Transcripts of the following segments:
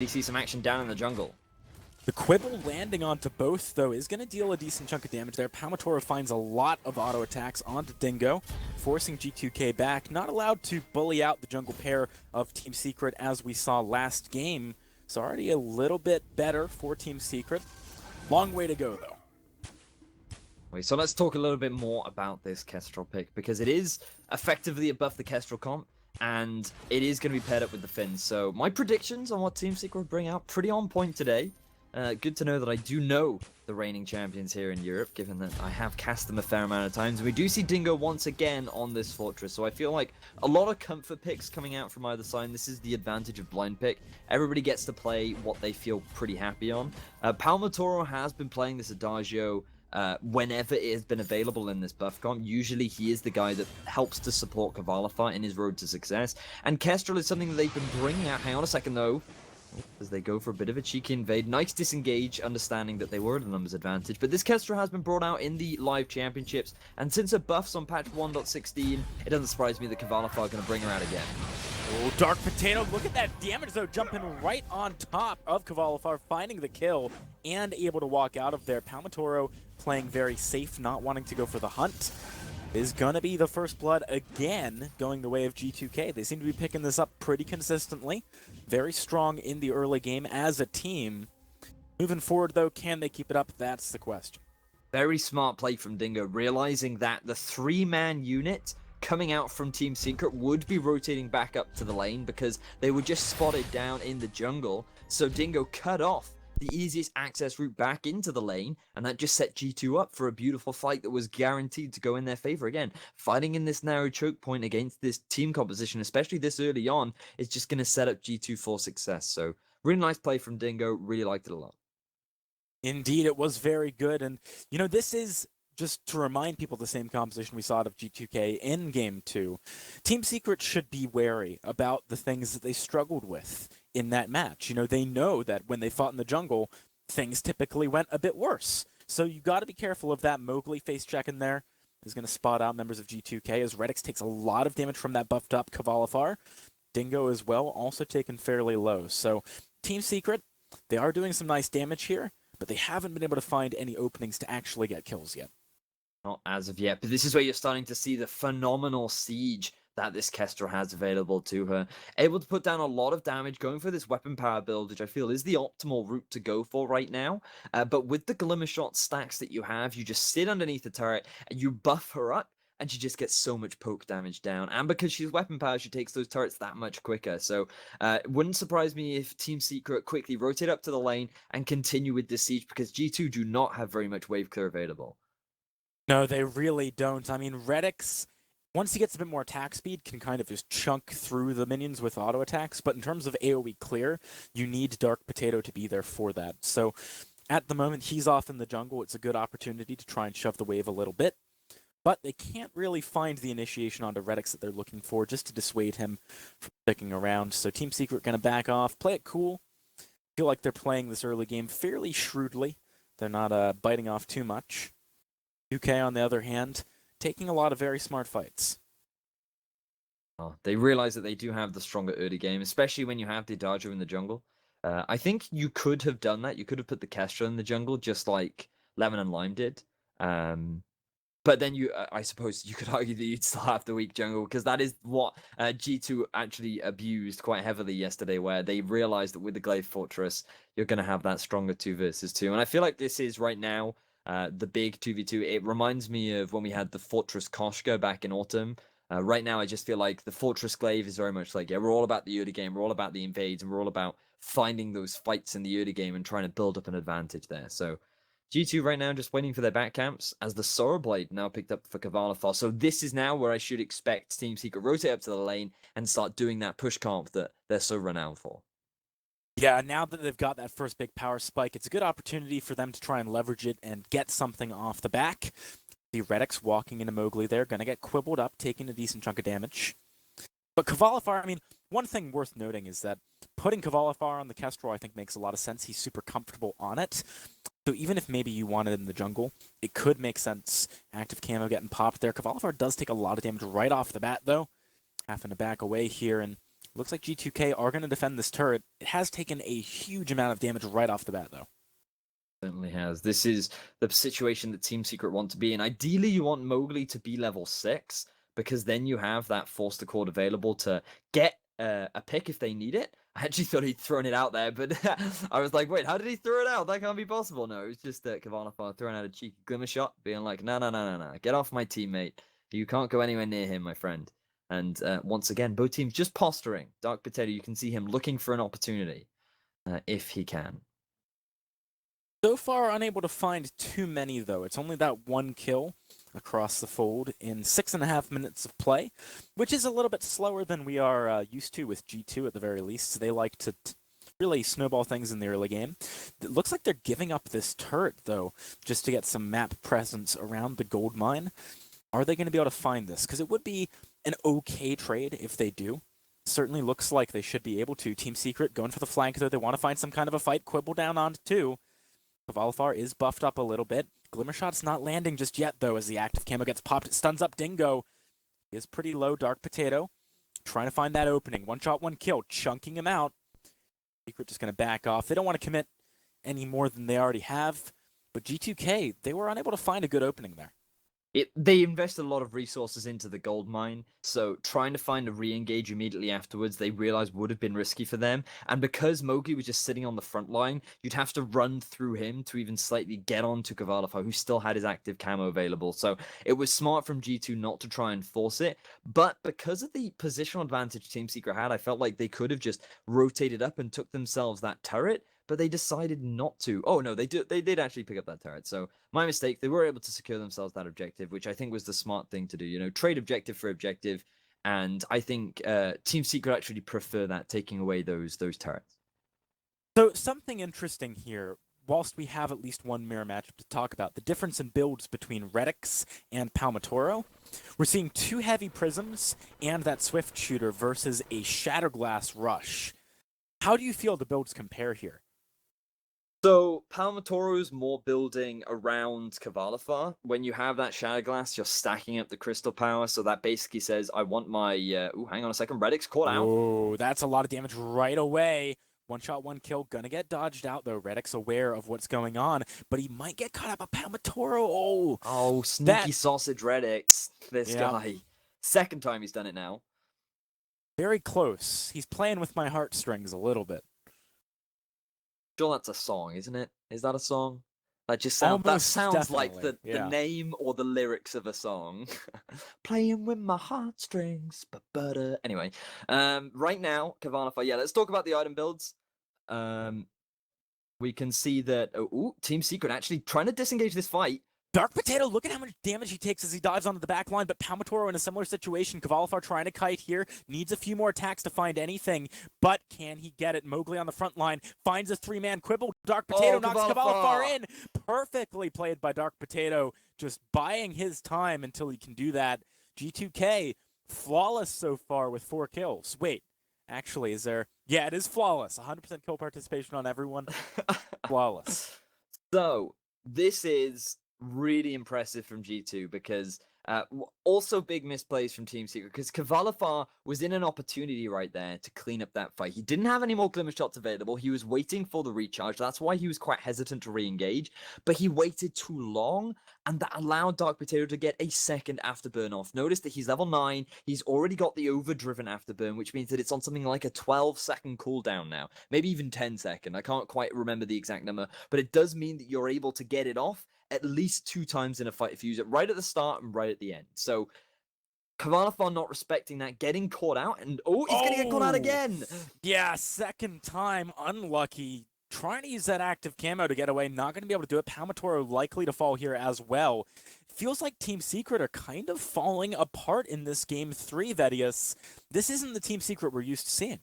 You see some action down in the jungle. The Quibble landing onto both, though, is going to deal a decent chunk of damage there. Palmatora finds a lot of auto attacks onto Dingo, forcing G2K back. Not allowed to bully out the jungle pair of Team Secret as we saw last game. So already a little bit better for Team Secret. Long way to go, though. Okay, so let's talk a little bit more about this Kestrel pick, because it is effectively above the Kestrel comp, and it is going to be paired up with the Finns. So my predictions on what Team Secret bring out, pretty on point today. Good to know that I do know the reigning champions here in Europe, given that I have cast them a fair amount of times. And we do see Dingo once again on this fortress, so I feel like a lot of comfort picks coming out from either side. This is the advantage of blind pick. Everybody gets to play what they feel pretty happy on. Palmatoro has been playing this Adagio whenever it has been available in this buff comp. Usually he is the guy that helps to support Qualifier in his road to success. And Kestrel is something that they've been bringing out. Hang on a second though, as they go for a bit of a cheeky invade. Nice disengage, understanding that they were at a numbers advantage. But this Kestrel has been brought out in the live championships, and since her buffs on patch 1.16, it doesn't surprise me that Qualifier are going to bring her out again. Oh, Dark Potato, look at that damage, though, jumping right on top of Qualifier, finding the kill, and able to walk out of there. Palmatoro playing very safe, not wanting to go for the hunt. Is going to be the first blood again, going the way of G2K. They seem to be picking this up pretty consistently. Very strong in the early game as a team. Moving forward, though, can they keep it up? That's the question. Very smart play from Dingo, realizing that the three-man unit coming out from Team Secret would be rotating back up to the lane because they were just spotted down in the jungle. So Dingo cut off the easiest access route back into the lane, and that just set G2 up for a beautiful fight that was guaranteed to go in their favor. Again, fighting in this narrow choke point against this team composition, especially this early on, is just going to set up G2 for success. So really nice play from Dingo, really liked it a lot. Indeed, it was very good, and you know, this is just to remind people the same composition we saw out of G2K in Game 2. Team Secret should be wary about the things that they struggled with in that match. You know, they know that when they fought in the jungle, things typically went a bit worse. So you got to be careful of that. Mowgli face check in there is going to spot out members of G2K as Redix takes a lot of damage from that buffed up Qualifier. Dingo as well, also taken fairly low. So Team Secret, they are doing some nice damage here, but they haven't been able to find any openings to actually get kills yet. Not as of yet, but this is where you're starting to see the phenomenal siege that this Kestrel has available to her. Able to put down a lot of damage, going for this weapon power build, which I feel is the optimal route to go for right now. But with the Glimmer Shot stacks that you have, you just sit underneath the turret and you buff her up, and she just gets so much poke damage down. And because she's weapon power, she takes those turrets that much quicker. So it wouldn't surprise me if Team Secret quickly rotate up to the lane and continue with this siege, because G2 do not have very much wave clear available. No, they really don't. I mean, Redix, once he gets a bit more attack speed, can kind of just chunk through the minions with auto attacks. But in terms of AoE clear, you need Dark Potato to be there for that. So at the moment, he's off in the jungle. It's a good opportunity to try and shove the wave a little bit. But they can't really find the initiation onto Redix that they're looking for just to dissuade him from sticking around. So Team Secret going to back off, play it cool. Feel like they're playing this early game fairly shrewdly. They're not biting off too much. UK, on the other hand, taking a lot of very smart fights. Oh, they realize that they do have the stronger early game, especially when you have the Adagio in the jungle. I think you could have done that. You could have put the Kestrel in the jungle, just like Lemon and Lime did. But then I suppose you could argue that you'd still have the weak jungle, because that is what G2 actually abused quite heavily yesterday, where they realized that with the Glaive Fortress, you're going to have that stronger 2 versus 2. And I feel like this is right now the big 2v2. It reminds me of when we had the Fortress Koshka back in autumn. Right now, I just feel like the Fortress Glaive is very much like, yeah, we're all about the early game, we're all about the invades, and we're all about finding those fights in the early game and trying to build up an advantage there. So G2 right now just waiting for their back camps, as the Sorrow Blade now picked up for Qualifier. So this is now where I should expect Team Secret rotate up to the lane and start doing that push comp that they're so renowned for. Yeah, now that they've got that first big power spike, it's a good opportunity for them to try and leverage it and get something off the back. The Redix walking into Mowgli there, going to get quibbled up, taking a decent chunk of damage. But Qualifier, I mean, one thing worth noting is that putting Qualifier on the Kestrel, I think, makes a lot of sense. He's super comfortable on it. So even if maybe you wanted it in the jungle, it could make sense. Active camo getting popped there. Qualifier does take a lot of damage right off the bat, though. Having to back away here and Looks like G2K are going to defend this turret. It has taken a huge amount of damage right off the bat, though. Certainly has. This is the situation that Team Secret want to be in. Ideally, you want Mowgli to be level 6, because then you have that Force Accord available to get a pick if they need it. I actually thought he'd thrown it out there, but I was like, wait, how did he throw it out? That can't be possible. No, it was just Kavanafar throwing out a cheeky glimmer shot, being like, no, no, no, no, no. Get off my teammate. You can't go anywhere near him, my friend. And once again, both teams just posturing. Dark Potato, you can see him looking for an opportunity if he can. So far, unable to find too many, though. It's only that one kill across the fold in 6.5 minutes of play, which is a little bit slower than we are used to with G2 at the very least. They like to really snowball things in the early game. It looks like they're giving up this turret, though, just to get some map presence around the gold mine. Are they going to be able to find this? Because it would be an okay trade if they do. Certainly looks like they should be able to. Team Secret going for the flank, though. They want to find some kind of a fight. Quibble down onto 2. Qualifier is buffed up a little bit. Glimmer Shot's not landing just yet, though, as the active camo gets popped. It stuns up Dingo. He is pretty low. Dark Potato trying to find that opening. One shot, one kill. Chunking him out. Secret just going to back off. They don't want to commit any more than they already have. But G2K, they were unable to find a good opening there. They invested a lot of resources into the gold mine, so trying to find a re-engage immediately afterwards, they realized would have been risky for them. And because Mowgli was just sitting on the front line, you'd have to run through him to even slightly get onto Kavalify, who still had his active camo available. So it was smart from G2 not to try and force it. But because of the positional advantage Team Secret had, I felt like they could have just rotated up and took themselves that turret, but they decided not to. Oh no, they did actually pick up that turret. So my mistake. They were able to secure themselves that objective, which I think was the smart thing to do. You know, trade objective for objective, and I think Team Secret actually prefer that, taking away those turrets. So something interesting here. Whilst we have at least one mirror matchup to talk about, the difference in builds between Redix and Palmatoro, we're seeing 2 heavy prisms and that Swift shooter versus a Shatterglass rush. How do you feel the builds compare here? So Palmatoro's more building around Kavalifar. When you have that Shatterglass, you're stacking up the crystal power. So that basically says, I want my... hang on a second. Redix caught out. Oh, that's a lot of damage right away. One shot, one kill. Gonna get dodged out, though. Redix aware of what's going on, but he might get caught up by Palmatoro. Oh, sneaky sausage Redix. This guy. Second time he's done it now. Very close. He's playing with my heartstrings a little bit. Sure, that's a song, isn't it? Is that a song? That sounds like the name or the lyrics of a song. Playing with my heartstrings, but butter. Anyway, right now, Kavanafar. Yeah, let's talk about the item builds. We can see that Team Secret actually trying to disengage this fight. Dark Potato, look at how much damage he takes as he dives onto the back line, but Palmatoro in a similar situation. Kavalifar trying to kite here, needs a few more attacks to find anything, but can he get it? Mowgli on the front line, finds a 3-man quibble. Dark Potato knocks Kavalifar in. Perfectly played by Dark Potato, just buying his time until he can do that. G2K, flawless so far with 4 kills. Wait, actually, is there... Yeah, it is flawless. 100% kill participation on everyone. Flawless. So, this is really impressive from G2 because also big misplays from Team Secret because Kavalifar was in an opportunity right there to clean up that fight. He didn't have any more glimmer shots available. He was waiting for the recharge. That's why he was quite hesitant to re-engage, but he waited too long, and that allowed Dark Potato to get a second afterburn off. Notice that he's level 9. He's already got the overdriven afterburn, which means that it's on something like a 12-second cooldown now. Maybe even 10-second. I can't quite remember the exact number, but it does mean that you're able to get it off at least 2 times in a fight if you use it right at the start and right at the end. So Kavanafar not respecting that, getting caught out, and he's gonna get caught out again. Yeah, second time, unlucky. Trying to use that active camo to get away, not going to be able to do it. Palmatoro likely to fall here as well. Feels like Team Secret are kind of falling apart in this game 3, Vedius. This isn't the Team Secret we're used to seeing.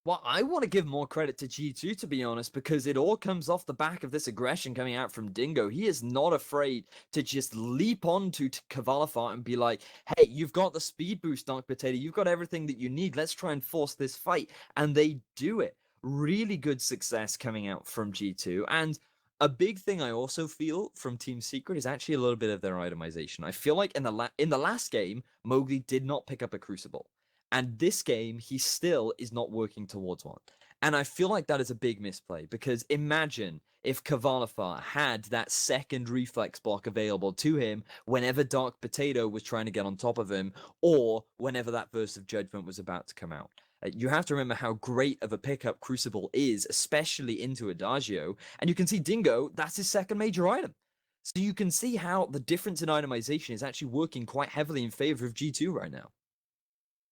Well, I want to give more credit to G2, to be honest, because it all comes off the back of this aggression coming out from Dingo. He is not afraid to just leap onto Kavalifar and be like, hey, you've got the speed boost, Dark Potato. You've got everything that you need. Let's try and force this fight. And they do it. Really good success coming out from G2. And a big thing I also feel from Team Secret is actually a little bit of their itemization. I feel like in the last game, Mowgli did not pick up a Crucible. And this game, he still is not working towards one. And I feel like that is a big misplay because imagine if Qualifier had that second reflex block available to him whenever Dark Potato was trying to get on top of him or whenever that burst of judgment was about to come out. You have to remember how great of a pickup Crucible is, especially into Adagio. And you can see Dingo, that's his second major item. So you can see how the difference in itemization is actually working quite heavily in favor of G2 right now.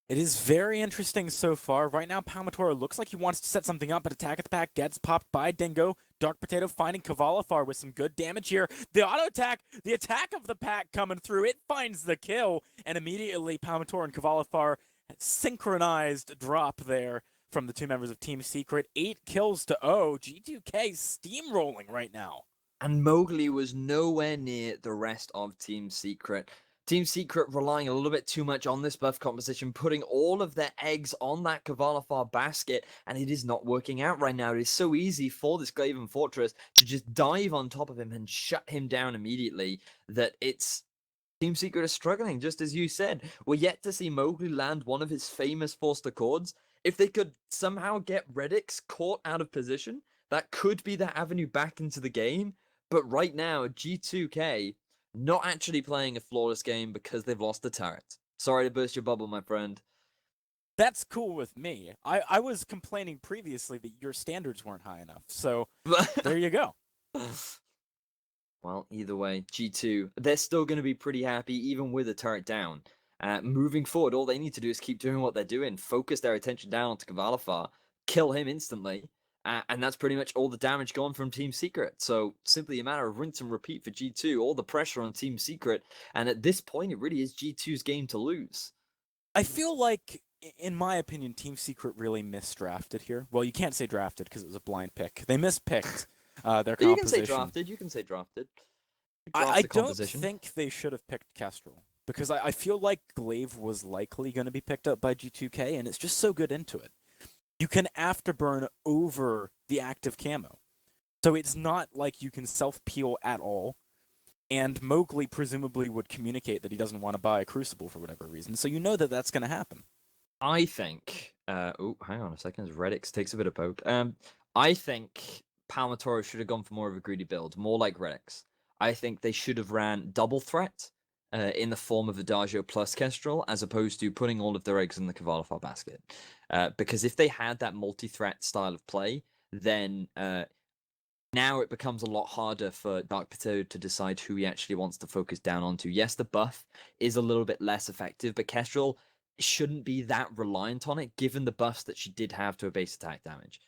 It is very interesting so far. Right now, Palmatora looks like he wants to set something up, but Attack at the Pack gets popped by Dingo. Dark Potato finding Qualifier with some good damage here. The auto attack, the Attack of the Pack coming through. It finds the kill, and immediately Palmatora and Qualifier synchronized drop there from the two members of Team Secret. 8 kills to 0. G2K steamrolling right now. And Mowgli was nowhere near the rest of Team Secret. Team Secret relying a little bit too much on this buff composition, putting all of their eggs on that Qualifier basket, and it is not working out right now. It is so easy for this Glaven Fortress to just dive on top of him and shut him down immediately that it's Team Secret is struggling, just as you said. We're yet to see Mowgli land one of his famous forced accords. If they could somehow get Redix caught out of position, that could be the avenue back into the game. But right now, G2K not actually playing a flawless game because they've lost the turret. Sorry to burst your bubble, my friend. That's cool with me. I was complaining previously that your standards weren't high enough. So there you go. Well, either way, G2, they're still going to be pretty happy even with the turret down. Moving forward, all they need to do is keep doing what they're doing, focus their attention down onto Qualifier, kill him instantly, and that's pretty much all the damage gone from Team Secret. So simply a matter of rinse and repeat for G2, all the pressure on Team Secret, and at this point, it really is G2's game to lose. I feel like, in my opinion, Team Secret really misdrafted here. Well, you can't say drafted because it was a blind pick. They mispicked their composition. You can say drafted. You can say drafted. I don't think they should have picked Kestrel because I feel like Glaive was likely going to be picked up by G2K, and it's just so good into it. You can afterburn over the active camo. So it's not like you can self-peel at all. And Mowgli presumably would communicate that he doesn't want to buy a Crucible for whatever reason. So you know that that's going to happen. I think. Oh, hang on a second. Redix takes a bit of poke. I think Palmatora should have gone for more of a greedy build, more like Redix. I think they should have ran double threat in the form of Adagio plus Kestrel, as opposed to putting all of their eggs in the Qualifier basket. Because if they had that multi-threat style of play, then now it becomes a lot harder for Dark Potato to decide who he actually wants to focus down onto. Yes, the buff is a little bit less effective, but Kestrel shouldn't be that reliant on it, given the buffs that she did have to her base attack damage.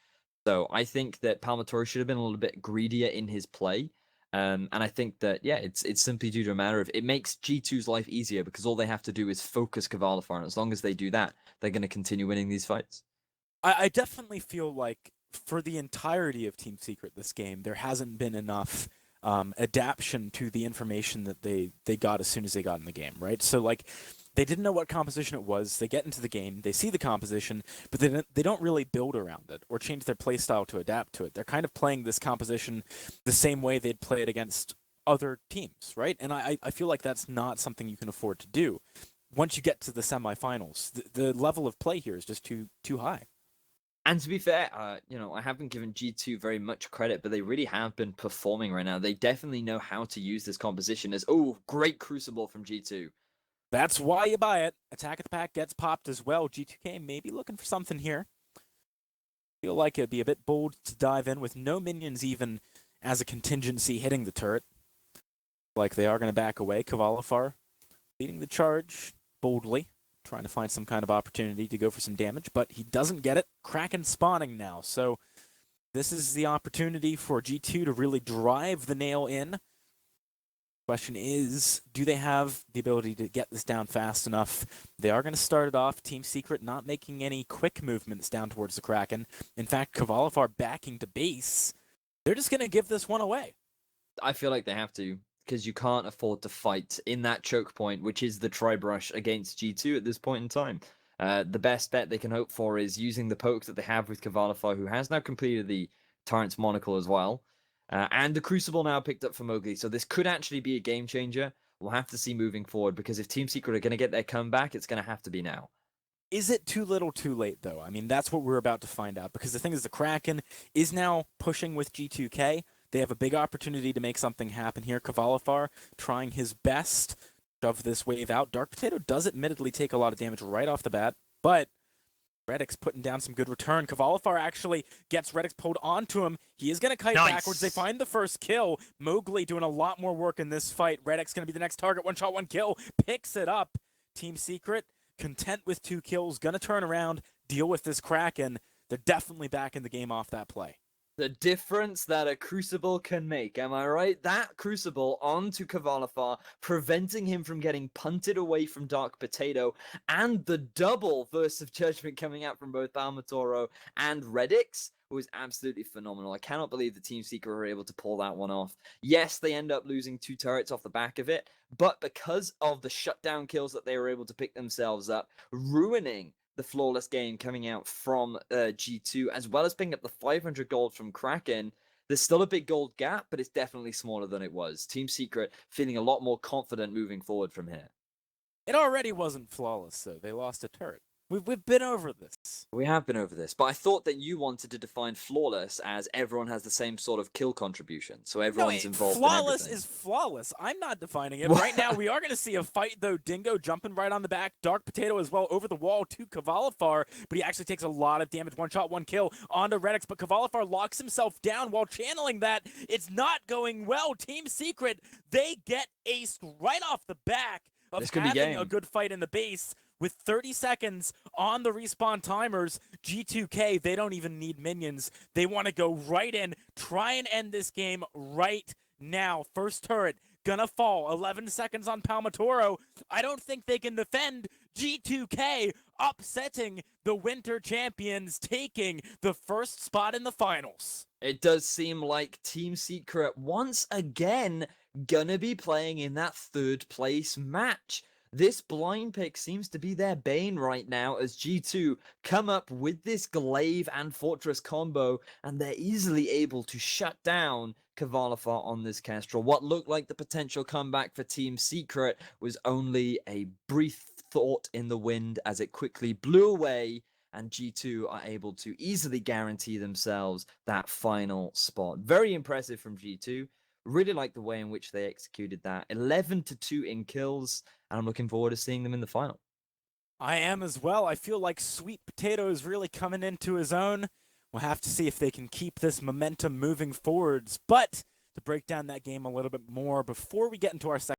So I think that Palmatori should have been a little bit greedier in his play. And I think that, yeah, it's simply due to a matter of it makes G2's life easier because all they have to do is focus Qualifier. And as long as they do that, they're going to continue winning these fights. I definitely feel like for the entirety of Team Secret this game, there hasn't been enough adaptation to the information that they got as soon as they got in the game, right? So, like, they didn't know what composition it was. They get into the game, they see the composition, but they don't really build around it or change their playstyle to adapt to it. They're kind of playing this composition the same way they'd play it against other teams, right? And I feel like that's not something you can afford to do. Once you get to the semifinals, the level of play here is just too high. And to be fair, I haven't given G2 very much credit, but they really have been performing right now. They definitely know how to use this composition as, great Crucible from G2. That's why you buy it. Attack at the Pack gets popped as well. G2K may be looking for something here. Feel like it'd be a bit bold to dive in with no minions even as a contingency hitting the turret. Like they are going to back away. Qualifier leading the charge boldly, trying to find some kind of opportunity to go for some damage, but he doesn't get it. Kraken spawning now, so this is the opportunity for G2 to really drive the nail in. Question is, do they have the ability to get this down fast enough? They are going to start it off. Team Secret not making any quick movements down towards the Kraken. In fact, Qualifier backing to base. They're just going to give this one away. I feel like they have to, because you can't afford to fight in that choke point, which is the Tri-Brush against G2 at this point in time. The best bet they can hope for is using the poke that they have with Qualifier, who has now completed the Tyrant's Monocle as well. And the Crucible now picked up for Mowgli, so this could actually be a game changer. We'll have to see moving forward, because if Team Secret are going to get their comeback, it's going to have to be now. Is it too little too late, though? I mean, that's what we're about to find out. Because the thing is, the Kraken is now pushing with G2K. They have a big opportunity to make something happen here. Qualifier trying his best to shove this wave out. Dark Potato does admittedly take a lot of damage right off the bat, but Reddick's putting down some good return. Qualifier actually gets Reddick's pulled onto him. He is going to kite backwards. They find the first kill. Mowgli doing a lot more work in this fight. Reddick's going to be the next target. One shot, one kill. Picks it up. Team Secret, content with 2 kills, going to turn around, deal with this Kraken. They're definitely back in the game off that play. The difference that a Crucible can make, am I right? That Crucible onto Qualifier, preventing him from getting punted away from Dark Potato, and the double Verse of Judgment coming out from both Palmatoro and Reddix was absolutely phenomenal. I cannot believe the Team Secret were able to pull that one off. Yes, they end up losing 2 turrets off the back of it, but because of the shutdown kills that they were able to pick themselves up, ruining the flawless game coming out from G2, as well as picking up the 500 gold from Kraken. There's still a big gold gap, but it's definitely smaller than it was. Team Secret feeling a lot more confident moving forward from here. It already wasn't flawless, though. They lost a turret. We've been over this. We have been over this, but I thought that you wanted to define flawless as everyone has the same sort of kill contribution, so everyone's involved. Flawless in everything. is flawless. I'm not defining it. Right now, we are going to see a fight, though. Dingo jumping right on the back. Dark Potato as well over the wall to Qualifier, but he actually takes a lot of damage. 1 shot, 1 kill onto Reddix, but Qualifier locks himself down while channeling that. It's not going well. Team Secret, they get aced right off the back of having a good fight in the base. With 30 seconds on the respawn timers, G2K, they don't even need minions. They want to go right in, try and end this game right now. First turret, gonna fall. 11 seconds on Palmatoro. I don't think they can defend. G2K upsetting the winter champions, taking the first spot in the finals. It does seem like Team Secret once again gonna be playing in that 3rd place match. This blind pick seems to be their bane right now as G2 come up with this Glaive and Fortress combo, and they're easily able to shut down Qualifier on this Kestrel. What looked like the potential comeback for Team Secret was only a brief thought in the wind as it quickly blew away, and G2 are able to easily guarantee themselves that final spot. Very impressive from G2. Really like the way in which they executed that. 11-2 in kills, and I'm looking forward to seeing them in the final. I am as well. I feel like Sweet Potato is really coming into his own. We'll have to see if they can keep this momentum moving forwards. But to break down that game a little bit more, before we get into our second